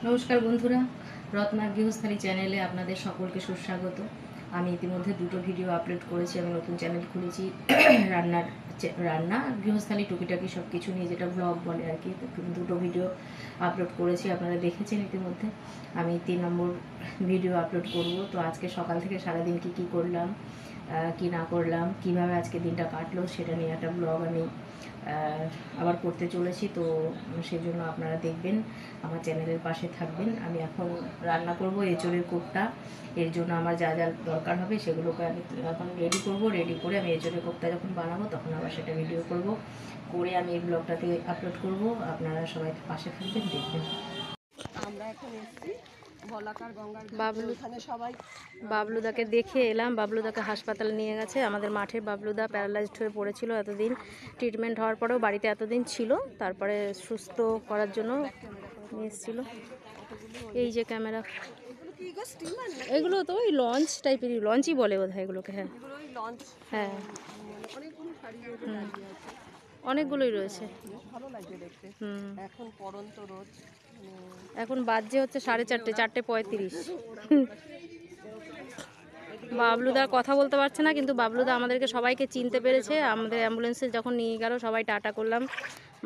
নমস্কার বন্ধুরা, রত্নার গৃহস্থালী চ্যানেলে আপনাদের সকলকে সুস্বাগত। আমি ইতিমধ্যে দুটো ভিডিও আপলোড করেছি। আমি নতুন চ্যানেল খুলেছি রান্না গৃহস্থালী টুকিটাকি সব কিছু নিয়ে, যেটা ব্লগ বলে আর কি। দুটো ভিডিও আপলোড করেছি, আপনারা দেখেছেন ইতিমধ্যে। আমি 3 নম্বর ভিডিও আপলোড করব। তো আজকে সকাল থেকে সারাদিন কি করলাম, কি না করলাম, কিভাবে আজকে দিনটা কাটলো, সেটা নিয়ে একটা ব্লগ আমি আবার করতে চলেছি। তো সেই জন্য আপনারা দেখবেন, আমার চ্যানেলের পাশে থাকবেন। আমি এখন রান্না করব এঁচোড়ের কোপ্তা। এর জন্য আমার যা যা দরকার হবে সেগুলোকে আমি এখন রেডি করব। রেডি করে আমি এঁচোড়ের কোপ্তা যখন বানাবো তখন আবার সেটা ভিডিও করব, করে আমি এই ব্লগটাতে আপলোড করব। আপনারা সবাই পাশে থাকবেন, দেখবেন। আমরা এখন এসেছি বলাকার গঙ্গার সবাই বাবলুদাকে দেখে এলাম। বাবলুদাকে হাসপাতালে নিয়ে গেছে। আমাদের মাঠের বাবলুদা প্যারালাইজড হয়ে পড়েছিল এতদিন। ট্রিটমেন্ট হওয়ার পরেও বাড়িতে এতদিন ছিল, তারপরে সুস্থ করার জন্য নিয়ে এসেছিল। এই যে ক্যামেরা, এগুলো তো ওই লঞ্চ টাইপেরই, লঞ্চই বলে বোধহয় এগুলোকে। হ্যাঁ হ্যাঁ, অনেকগুলোই রয়েছে। ভালো লাগছে দেখতে। এখন পড়ন্ত রোদ, এখন বাজে হচ্ছে 4:30, 4:35। বাবলুদার কথা বলতে পারছে না, কিন্তু বাবলুদা আমাদেরকে সবাইকে চিনতে পেরেছে। আমাদের অ্যাম্বুলেন্সে যখন নিয়ে গেল সবাই টাটা করলাম।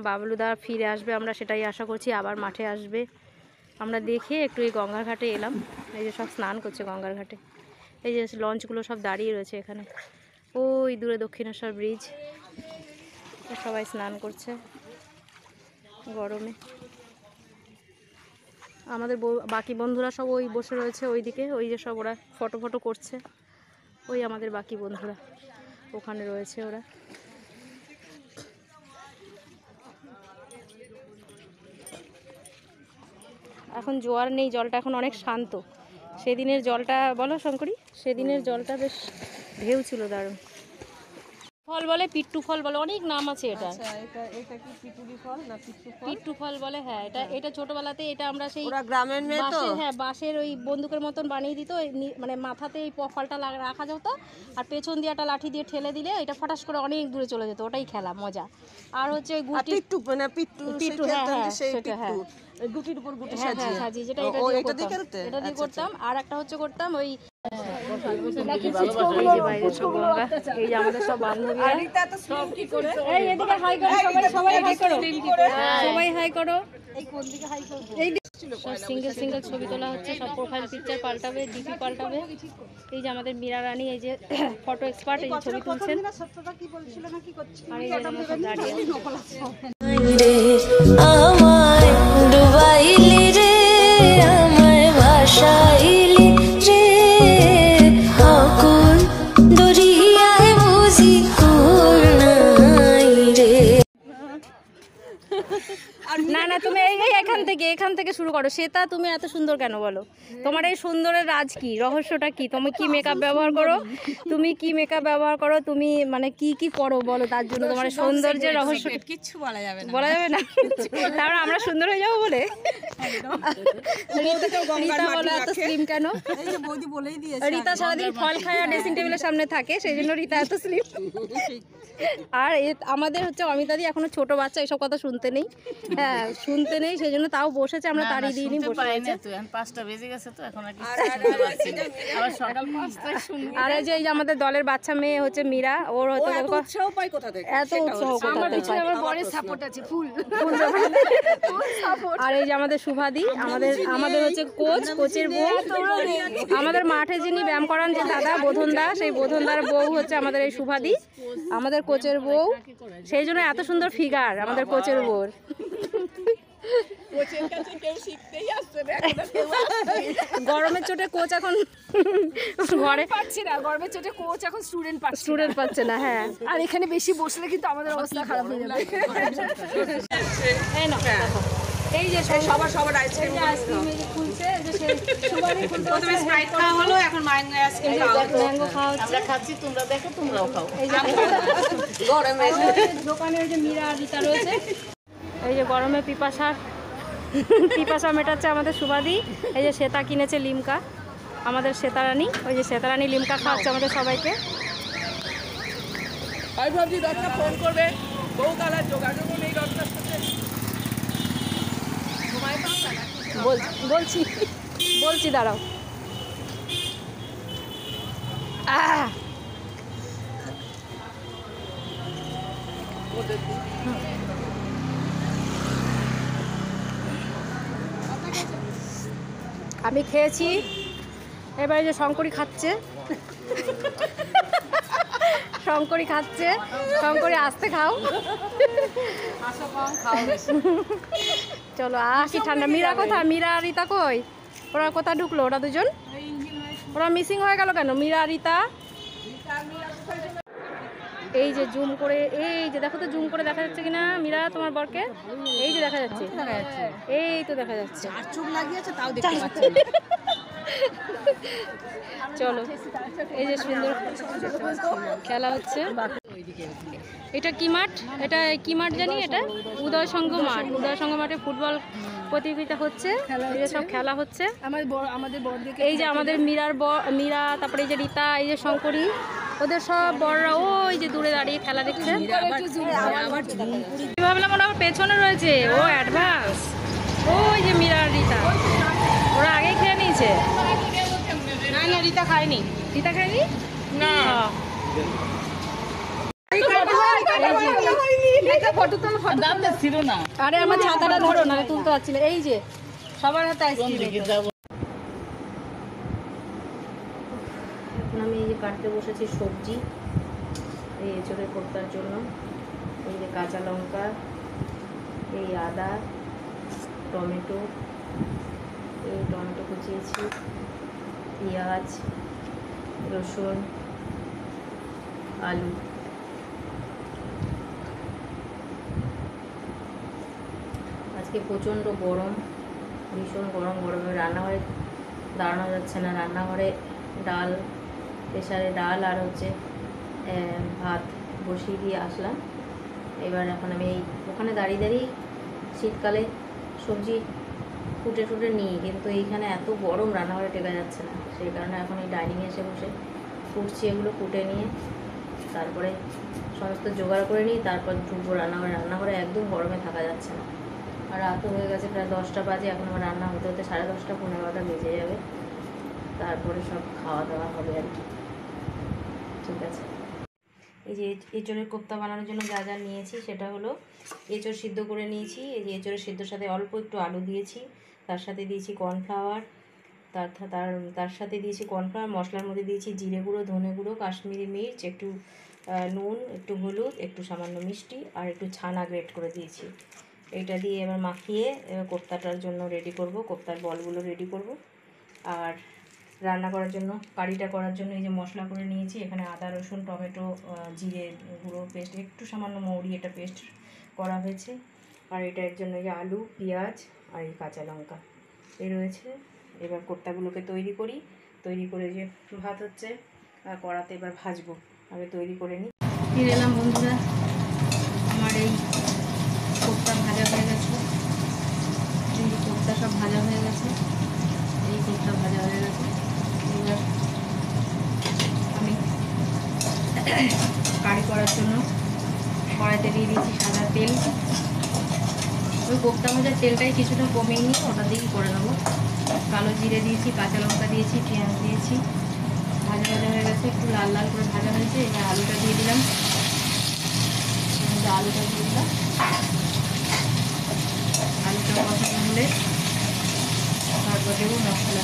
বাবলুদা ফিরে আসবে, আমরা সেটাই আশা করছি। আবার মাঠে আসবে। আমরা দেখে একটু এই গঙ্গার ঘাটে এলাম। এই যে সব স্নান করছে গঙ্গার ঘাটে। এই যে লঞ্চগুলো সব দাঁড়িয়ে রয়েছে এখানে। ওই দূরে দক্ষিণেশ্বর ব্রিজ, সবাই স্নান করছে গরমে। আমাদের বাকি বন্ধুরা সব ওই বসে রয়েছে ওইদিকে, ওই যে সব ওরা ফটো করছে। ওই আমাদের বাকি বন্ধুরা ওখানে রয়েছে ওরা। এখন জোয়ার নেই, জলটা এখন অনেক শান্ত। সেদিনের জলটা, বলো শঙ্করী, সেদিনের জলটা বেশ ঢেউ ছিল, দারুণ। ফল বলে, পিট্টু ফল বলে, অনেক নাম আছে এটা। এটা কি পিটুলি ফল না পিট্টু ফল বলে। হ্যাঁ, এটা ছোটবেলাতে এটা আমরা সেই গ্রামের মেয়ে তো, হ্যাঁ, বাঁশের ওই বন্দুকের মতন বানিয়ে দিত। মানে মাথাতে এই ফলটা রাখা যেত, আর পেছন দিয়ে একটা লাঠি দিয়ে ঠেলে দিলে এটা ফটাস করে অনেক দূরে চলে যেত। ওটাই খেলা, মজা। আর হচ্ছে ওই গুটি, পিট্টু, হ্যাঁ সেটা, হ্যাঁ গুটির উপর গুটি সাজিয়ে, যেটা এটা দিয়ে করতাম। আর একটা হচ্ছে করতাম ওই এই যে আমাদের সব বান্ধবীরা, এই এদিকে হাই করো, সবাই হাই করো, সবাই হাই করো। সিঙ্গেল ছবি তোলা হচ্ছে, সব প্রোফাইল পিকচার পাল্টাবে, ডিপি পাল্টাবে। এই যে আমাদের মীরা রানী, এই যে ফটো এক্সপার্ট, এই ছবি তুলছেন। আর এই যে আমরা সব দাঁড়িয়ে না, তুমি এখান থেকে শুরু করো। শ্বেতা, তুমি এত সুন্দর কেন বলো? তোমার এই সুন্দরের রাজ কি, রহস্যটা কি? তুমি কি মেকআপ ব্যবহার করো? তুমি মানে কি করো বলো, তার জন্য তোমার সৌন্দর্যের রহস্য কিচ্ছু বলা যাবে না। তারপরে আমরা সুন্দর হয়ে যাবো বলে। রীতা বলো এত স্লিম কেন? রীতা সারাদিন ফল খায় আর ড্রেসিং টেবিলের সামনে থাকে, সেই জন্য রীতা এত স্লিম। আর আমাদের হচ্ছে অমিতাদি এখনো ছোট বাচ্চা, এসব কথা শুনতে নেই। হ্যাঁ, শুনতে নেই, সেই জন্য তাও বসেছে। আমরা তাড়িয়ে দিইনি, বসে আছে। 5টা বেজে গেছে তো এখন আবার সকাল 5টায় শুনি। আর এই যে আমাদের দলের বাচ্চা মেয়ে হচ্ছে মীরা, ওর হয়তো এত উৎসাহ কোথা থেকে আমার বড়ের সাপোর্ট আছে, ফুল। আর এই যে আমাদের শুভাদি, আমাদের হচ্ছে কোচের বউ। আমাদের মাঠে যিনি ব্যায়াম করান যে দাদা, বোধনদা, সেই বোধনদার বউ হচ্ছে আমাদের এই শুভাদি, আমাদের কোচের বউ। সেই জন্য এত সুন্দর ফিগার আমাদের কোচের বউর। গরমের চোটে কোচ এখন ঘরে পাচ্ছে না, গরমের চোটে কোচ এখন স্টুডেন্ট পাচ্ছে না। হ্যাঁ, আর এখানে বেশি বসলে কিন্তু আমাদের অবস্থা খারাপ হয়ে যাবে। এই যে সবার আইসক্রিম খুলছে, প্রথমে স্প্রাইট খাওয়া হলো, এখন ম্যাঙ্গো খাওয়া হচ্ছে। আমরা খাচ্ছি, তোমরা দেখো, তোমরাও খাও। এই যে গরমে দোকানে ওই যে মীরা আর রীতা রয়েছে। এই যে গরমে পিপাসা মেটাচ্ছে আমাদের সুবাদি। এই যে শ্বেতা কিনেছে লিমকা, আমাদের শ্বেতারানী। ওই যে শ্বেতারানী লিমকা খাওয়াচ্ছে আমাদের সবাইকে। ফোন করবে, বউ কালার যোগাযোগ নেই রত্নার সাথে। বলছি বলছি দাঁড়াও। আমি খেয়েছি, এবারে যে শঙ্করী খাচ্ছে, শঙ্করী খাচ্ছে। শঙ্করী আস্তে খাও। চলো কি ঠান্ডা। মীরা কোথায়? মীরা আর রীতা কই? ওরা কোথায় ঢুকলো? ওরা দুজন ওরা মিসিং হয়ে গেল কেন? মীরা আর রীতা। এই যে জুম করে, এই যে দেখো তো জুম করে দেখা যাচ্ছে কিনা মীরা তোমার বরকে? এই যে দেখা যাচ্ছে, এই তো দেখা যাচ্ছে। চোখ লাগিয়েছে তাও দেখতে পাচ্ছি। চলো এই যে সুন্দর খেলা হচ্ছে। এটা কি মাঠ? এটা কি মাঠ জানি? এটা উদয় সংঘ মাঠ। উদয় সংঘ মাঠে ফুটবল প্রতিযোগিতা হচ্ছে, এই যে সব খেলা হচ্ছে। এই যে আমাদের মীরা, তারপরে এই যে রীতা, এই যে শঙ্করী, ওদের সব বড়রা ওই যে দূরে দাঁড়িয়ে খেলা দেখছে। ভাবলাম ওরা পেছনে রয়েছে, ও অ্যাডভান্স। ওই যে মীরা আর রীতা, ওরা আগেই খেয়ে নিয়েছে। না না, রীতা খায়নি। রীতা খায়নি না। আরে আমার ছাতাটা ধরো না, তুলতে পারছি না। এই যে সবার হাতে আইসক্রিম। আমি এই যে কাটতে বসেছি সবজি, এই এঁচোড়ের কোপ্তার জন্য। এই যে কাঁচা লঙ্কা, এই আদা, টমেটো, এই টমেটো কুচিয়েছি, পেঁয়াজ, রসুন, আলু। আজকে প্রচণ্ড গরম, ভীষণ গরম। গরমে রান্নাঘরে দাঁড়ানো যাচ্ছে না। রান্নাঘরে ডাল, প্রেসারে ডাল আর হচ্ছে ভাত বসিয়ে দিয়ে আসলাম। এবার এখন আমি এই ওখানে দাঁড়িয়ে দাঁড়িয়ে শীতকালে সবজি কুটে নিই, কিন্তু এইখানে এত গরম রান্নাঘরে টেকা যাচ্ছে না। সেই কারণে এখন এই ডাইনিংয়ে এসে বসে কুটছি। এগুলো কুটে নিয়ে তারপরে সমস্ত জোগাড় করে নিই, তারপর ঢুকবো রান্নাঘরে। রান্নাঘরে একদম গরমে থাকা যাচ্ছে না। আর রাতও হয়ে গেছে, প্রায় 10টা বাজে। এখন আমার রান্না হতে হতে 10:30 পৌনে 11টা বেজে যাবে। তারপরে সব খাওয়া দাওয়া হবে আর কি। ঠিক আছে। এই যে এঁচোড়ের কোপ্তা বানানোর জন্য যা যা নিয়েছি সেটা হলো এঁচোড় সিদ্ধ করে নিয়েছি। এই যে এঁচোড়ের সিদ্ধর সাথে অল্প একটু আলু দিয়েছি, তার সাথে দিয়েছি কর্নফ্লাওয়ার, তার সাথে দিয়েছি কর্নফ্লাওয়ার। মশলার মধ্যে দিয়েছি জিরে গুঁড়ো, ধনে গুঁড়ো, কাশ্মীরি মির্চ, একটু নুন, একটু হলুদ, একটু সামান্য মিষ্টি আর একটু ছানা গ্রেট করে দিয়েছি। এইটা দিয়ে এবার মাখিয়ে কোপ্তাটার জন্য রেডি করব, কোপ্তার বলগুলো রেডি করব। আর রান্না করার জন্য, কারিটা করার জন্য এই যে মশলা করে নিয়েছি। এখানে আদা, রসুন, টমেটো, জিরে গুঁড়ো পেস্ট, একটু সামান্য মৌরি, এটা পেস্ট করা হয়েছে। আর এটার জন্য এই যে আলু, পেঁয়াজ আর এই কাঁচা লঙ্কা এই রয়েছে। এবার কোপ্তাগুলোকে তৈরি করি। তৈরি করে যে ভাত হচ্ছে আর কড়াতে এবার ভাজবো, আগে তৈরি করে নিই। ফিরে এলাম বন্ধুরা, আমার এই কোপ্তা ভাজা হয়ে গেছে। এই কোপ্তা সব ভাজা হয়ে গেছে, এই কোপ্তা ভাজা হয়ে গেছে। এবার আমি কারি করার জন্য কড়াইতে দিয়ে দিয়েছি সাদা তেল। ওই কোপ্তা ভাজার তেলটাই কিছুটা কমিয়ে নিয়ে ওটা দিয়েই করে নেবো। কালো জিরে দিয়েছি, কাঁচা লঙ্কা দিয়েছি, পেঁয়াজ দিয়েছি। ভাজা ভাজা হয়ে গেছে, একটু লাল লাল করে ভাজা হয়েছে। এবার আলুটা দিয়ে দিলাম। আলুটা দিয়ে দিলাম। আলুটা কষানো হলে তারপর দেবো মশলা।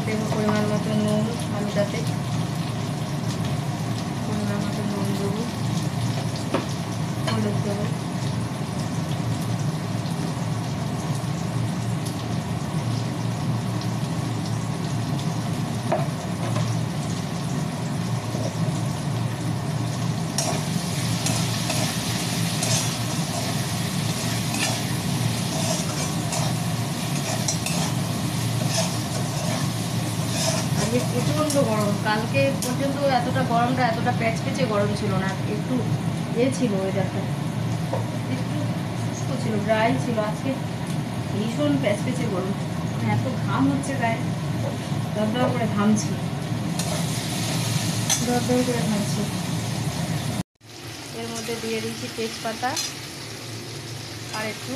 দেবো পরিমাণ আজকে প্রচণ্ড গরম, কালকে পর্যন্ত এতটা গরমটা এতটা প্যাচপ্যাচে গরম ছিল না, একটু ছিল ওয়েদারটা, একটু শুষ্ক ছিল, ড্রাই ছিল। আজকে ভীষণ প্যাচপ্যাচে গরম, এত ঘাম হচ্ছে গায়ে, দরদর করে ঘামছি, দরদর করে ঘামছি। এর মধ্যে দিয়ে দিয়েছি তেজপাতা আর একটু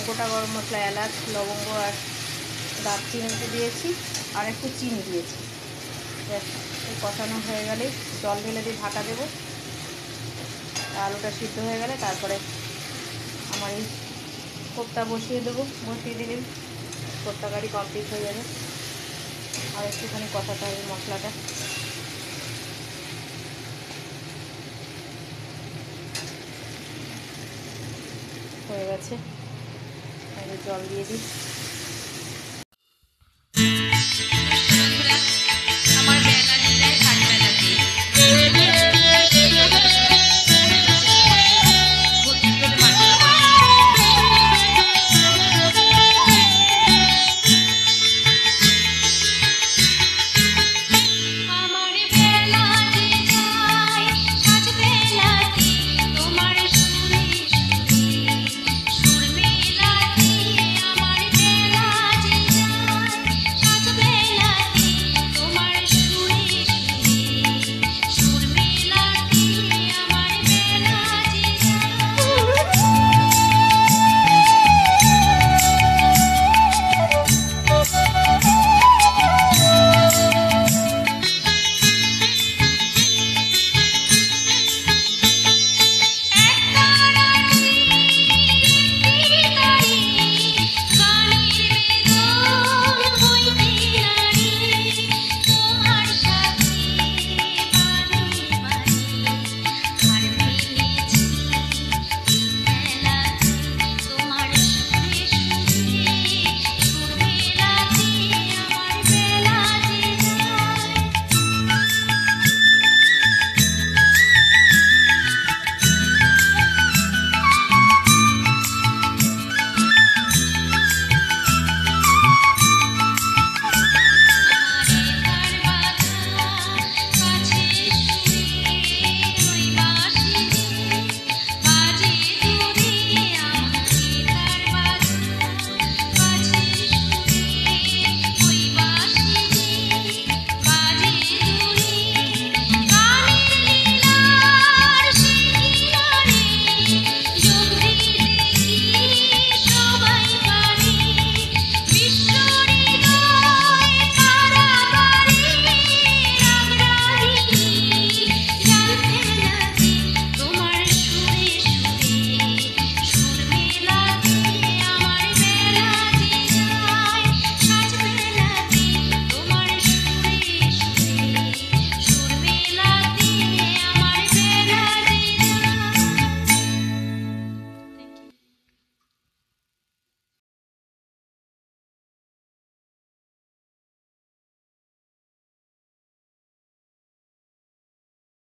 গোটা গরম মশলা, এলাচ, লবঙ্গ আর দারচিনিতে দিয়েছি, আর একটু চিনি দিয়েছি। কষানো হয়ে গেলে জল ঢেলে দিয়ে ঢাকা দেবো। আলুটা সিদ্ধ হয়ে গেলে তারপরে আমার এই কোপ্তা বসিয়ে দেবো, বসিয়ে দিলেই কোপ্তা কারি কমপ্লিট হয়ে যাবে। আর একটুখানি কষাতে হবে মশলাটা। হয়ে গেছে, জল দিয়ে দিই।